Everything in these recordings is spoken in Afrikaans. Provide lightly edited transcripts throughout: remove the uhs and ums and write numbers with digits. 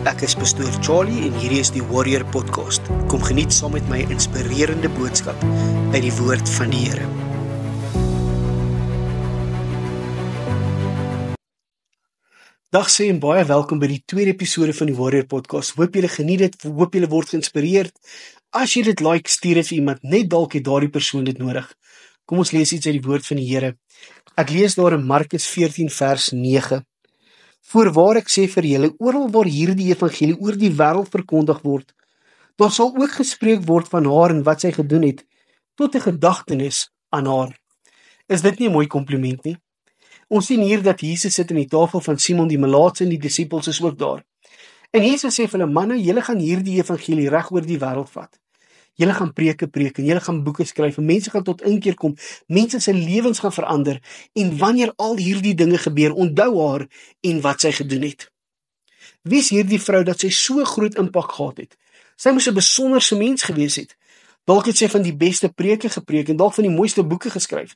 Ek is Pastoor Charlie en hierdie is die Warrior Podcast. Kom geniet saam met my inspirerende boodskap uit die woord van die Here. Dag sê en baie welkom by die tweede episode van die Warrior Podcast. Hoop julle geniet dit, hoop julle word geïnspireerd. As jy dit like, stuur dit vir iemand, net dalk het daardie persoon dit nodig. Kom ons lees iets uit die woord van die Here. Ek lees daar in Markus 14 vers 9. Voorwaar ek sê vir julle, oral waar hierdie evangelie oor die wêreld verkondig word, daar sal ook gespreek word van haar en wat sy gedoen het, tot 'n gedagtenis aan haar. Is dit nie 'n mooi kompliment nie? Ons sien hier dat Jesus sit aan die tafel van Simon die Melaatse en die disippels is ook daar. En Jesus sê vir hulle, manne, julle gaan hierdie evangelie reg oor die wêreld vat. Julle gaan preke preek en julle gaan boeke skryf en mense gaan tot inkeer kom, mense se lewens gaan verander en wanneer al hierdie dinge gebeur, onthou haar en wat sy gedoen het. Wie is hierdie vrou dat sy so groot impak gehad het? Sy moes 'n besonderse mens gewees het. Dalk het sy van die beste preke gepreek en dalk van die mooiste boeke geskryf.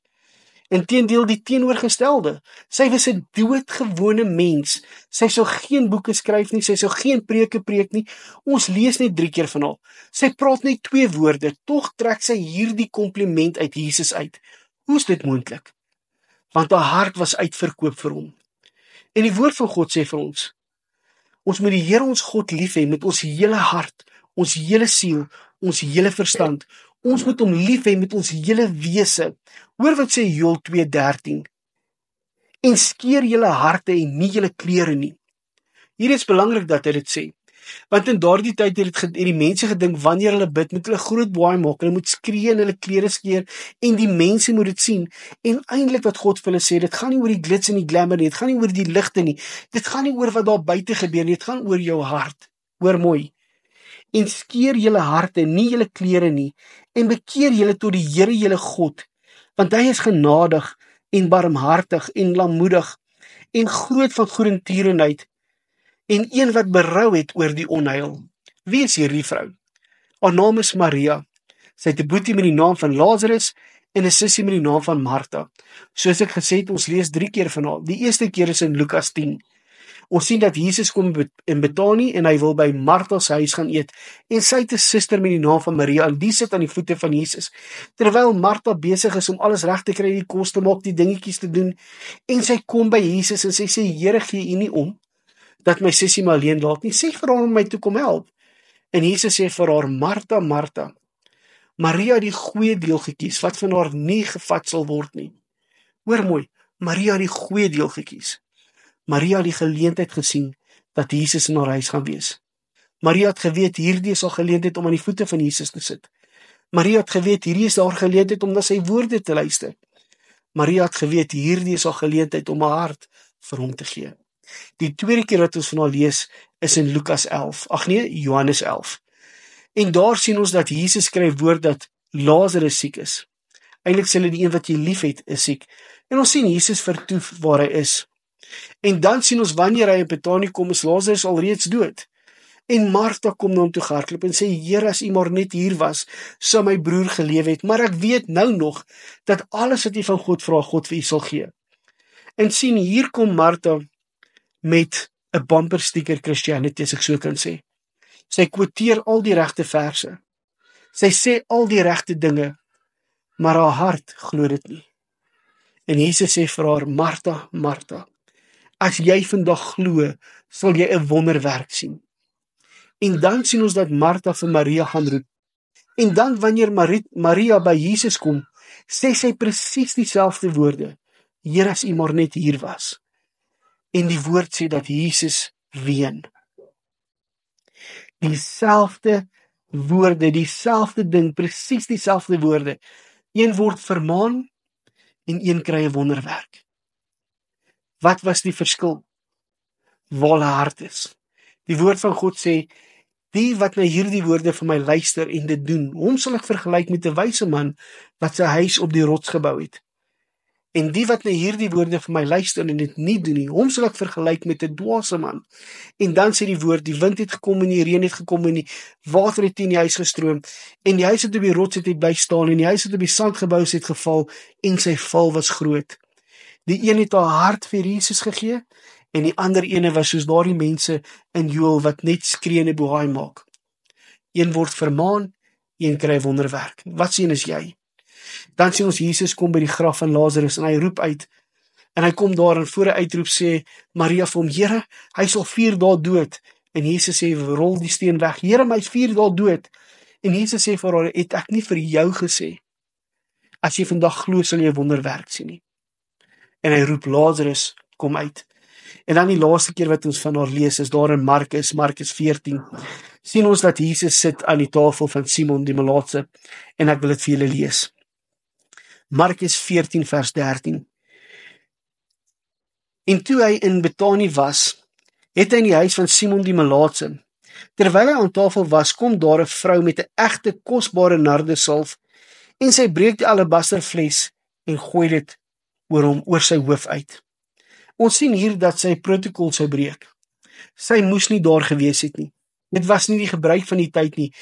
Inteendeel die teenoorgestelde. Sy was 'n doodgewone mens. Sy sou geen boeke skryf nie, sy sou geen preke preek nie. Ons lees net 3 keer van haar. Sy praat net 2 woorde, tog trek sy hierdie kompliment uit Jesus uit. Hoe is dit moontlik? Want haar hart was uitverkoop vir hom. En die woord van God sê vir ons moet die Here ons God lief hê met ons hele hart, ons hele siel, ons hele verstand. Ons moet hom lief hê met ons hele wese. Hoor wat sê Joël 2:13. En skeer julle harte en nie julle klere nie. Hier is belangrik dat hy dit sê. Want in daardie tyd het die mense gedink wanneer hulle bid, moet hulle groot baai maak, hulle moet skree en hulle klere skeer en die mense moet dit sien. En eintlik wat God vir hulle sê, dit gaan nie oor die glits en die glamour nie, dit gaan nie oor die ligte nie. Dit gaan nie oor wat daar buite gebeur nie, dit gaan oor jou hart. Hoor mooi. En skeer julle harte, nie julle klere nie, en bekeer julle tot die Here julle God, want hy is genadig en barmhartig en lamoedig en groot van goedertierenheid en een wat berou het oor die onheil. Wie is hierdie vrou? Haar naam is Maria. Sy het 'n boetie met die naam van Lazarus en 'n sussie met die naam van Martha. Soos ek gesê het, ons lees 3 keer van haar. Die eerste keer is in Lukas 10. Ons sien dat Jesus kom in Betanië en hy wil by Martha se huis gaan eet. En sy het 'n suster met die naam van Maria en die sit aan die voete van Jesus. Terwyl Martha besig is om alles reg te kry, die kos te maak, die dingetjies te doen. En sy kom by Jesus en sy sê, Here, gee U nie om dat my sussie my alleen laat nie. Sê vir haar om my toe kom help. En Jesus sê vir haar, Martha, Martha, Maria het die goeie deel gekies, wat van haar nie gevat sal word nie. Hoor mooi, Maria het die goeie deel gekies. Maria het die geleentheid gesien dat Jesus in haar huis gaan wees. Maria het geweet, hierdie is haar geleentheid om aan die voete van Jesus te sit. Maria het geweet, hierdie is haar geleentheid om na sy woorde te luister. Maria het geweet, hierdie is haar geleentheid om haar hart vir hom te gee. Die tweede keer wat ons van haar lees, is in Johannes 11. En daar sien ons dat Jesus skryf woord dat Lazarus siek is. Eintlik sê hulle die een wat jy lief het, is siek. En ons sien Jesus vertoef waar hy is. En dan sien ons wanneer hy in Betanië kom, is Lazarus alreeds dood. En Martha kom na hom toe gehardloop en sê, Here, as U maar net hier was, sou my broer geleef het, maar ek weet nou nog, dat alles wat U van God vra, God vir U sal gee. En sien, hier kom Martha met 'n bumper sticker Christianity, as ek so kan sê. Sy quoteer al die regte verse. Sy sê al die regte dinge, maar haar hart glo dit nie. En Jesus sê vir haar, Martha, Martha, as jy vandag glo, sal jy 'n wonderwerk sien. En dan sien ons dat Martha vir Maria gaan roep. En dan wanneer Maria by Jesus kom, sê sy presies dieselfde woorde. Here, as U maar net hier was. En die woord sê dat Jesus ween. Dieselfde woorde, dieselfde ding, presies dieselfde woorde. Een word vermaan en een kry 'n wonderwerk. Wat was die verskil? Waar hulle hart is. Die woord van God sê, die wat na hierdie woorde van my luister en dit doen, hom sal ek vergelyk met 'n wyse man wat sy huis op die rots gebou het. En die wat na hierdie woorde van my luister en dit nie doen nie, hom sal ek vergelyk met 'n dwaase man. En dan sê die woord, die wind het gekom en die reën het gekom en die water het in die huis gestroom en die huis het op die rots het by staan en die huis het op die sand gebou het geval en sy val was groot. Die een het haar hart vir Jesus gegee, en die ander ene was soos daardie mense in Joël wat net skree en 'n bohaai maak. Een word vermaan, een kry wonderwerk. Wat sien is jy? Dan sien ons Jesus kom by die graf van Lazarus en hy roep uit, en hy kom daar en voor hy uitroep sê Maria vir hom, Here, hy is al 4 dae dood. En Jesus sê, rol die steen weg. Here, maar hy is 4 dae dood. En Jesus sê vir haar, het ek nie vir jou gesê, as jy vandag glo, sal jy 'n wonderwerk sien nie. En hy roep Lazarus, kom uit. En dan die laaste keer wat ons van haar lees, is daar in Markus 14, sien ons dat Jesus sit aan die tafel van Simon die Melaatse, en ek wil dit vir julle lees. Markus 14 vers 13. En toe hy in Betanië was, het hy in die huis van Simon die Melaatse. Terwyl hy aan tafel was, kom daar 'n vrou met 'n egte kosbare nardesalf, en sy breek die alabasterfles en gooi dit oor sy hoof uit. Ons sien hier dat sy protokol sou breek. Sy moes nie daar gewees het nie. Dit was nie die gebruik van die tyd nie.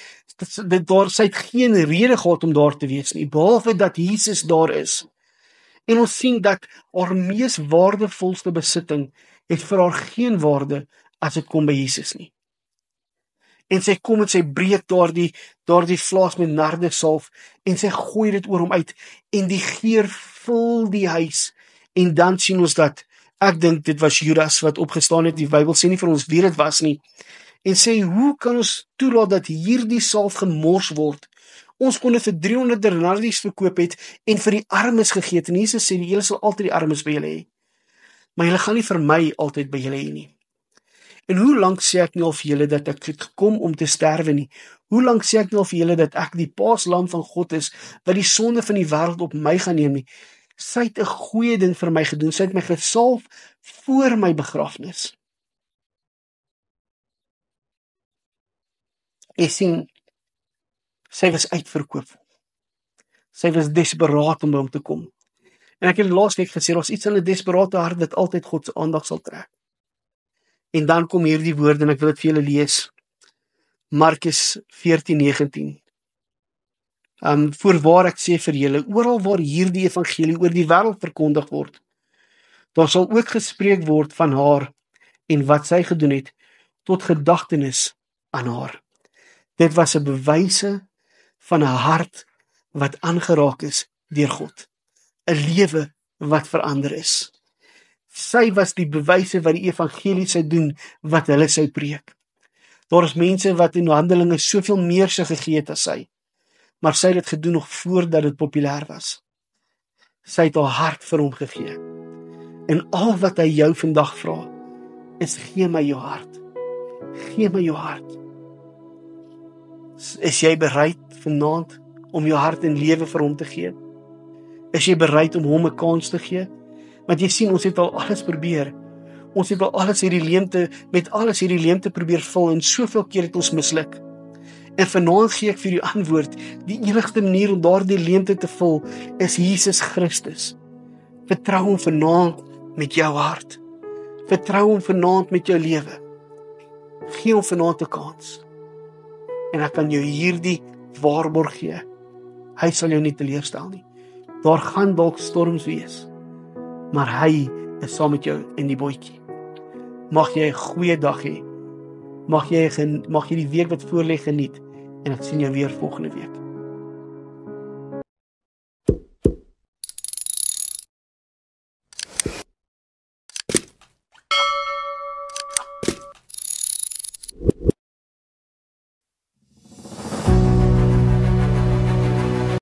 Sy het geen rede gehad om daar te wees nie, behalwe dat Jesus daar is. En ons sien dat haar mees waardevolste besitting het vir haar geen waarde as dit kom by Jesus nie. En sy kom en sy breek daardie vlaas met nardesalf en sy gooi dit oor hom uit en die geur vul die huis. En dan sien ons dat, ek dink dit was Judas wat opgestaan het, die Bybel sê nie vir ons wie dit was nie, en sê, hoe kan ons toelaat dat hierdie salf gemors word? Ons kon dit vir 300 denarius verkoop het en vir die armes gegee het. En Jesus sê, julle sal altyd die armes by julle hê, maar julle gaan nie vir my altyd by julle hê nie. En hoe lank sê ek nie al vir julle dat ek het gekom om te sterwe nie? Hoe lank sê ek nie al vir julle dat ek die paaslam van God is, wat die sonde van die wêreld op my gaan neem nie? Sy het 'n goeie ding vir my gedoen. Sy het my gesalf voor my begrafnis. Jy sien, sy was uitverkoop. Sy was desperaat om by hom te kom. En ek het laas week gesê, daar's iets in 'n desperate hart wat altyd God se aandag sal trek. En dan kom hierdie woorde en ek wil dit vir julle lees. Markus 14:19. Voorwaar ek sê vir julle, oral waar hierdie evangelie oor die wêreld verkondig word, daar sal ook gespreek word van haar en wat sy gedoen het, tot gedagtenis aan haar. Dit was 'n bewyse van 'n hart wat aangeraak is deur God. 'n Lewe wat verander is. Sy was die bewyse wat die evangelie sou doen, wat hulle sou preek. Daar is mense wat in Handelinge soveel meer sou gegee het as sy, maar sy het dit gedoen nog voordat dit populêr was. Sy het haar hart vir hom gegee. En al wat hy jou vandag vra, is gee my jou hart. Gee my jou hart. Is jy bereid vanaand om jou hart en lewe vir hom te gee? Is jy bereid om hom 'n kans te gee? Want jy sien, ons het al alles probeer. Ons het al alles met alles hierdie leemte probeer vul en soveel keer het ons misluk. En vanaand gee ek vir die antwoord, die enigste manier om daardie leemte te vul is Jesus Christus. Vertrou hom vanaand met jou hart. Vertrou hom vanaand met jou lewe. Gee hom vanaand 'n kans. En ek kan jou hierdie waarborg gee. Hy sal jou nie teleurstel nie. Daar gaan dalk storms wees, maar hy is saam met jou in die bootjie. Mag jy 'n goeie dag hê. Mag jy die week wat voorlê geniet en ek sien jou weer volgende week.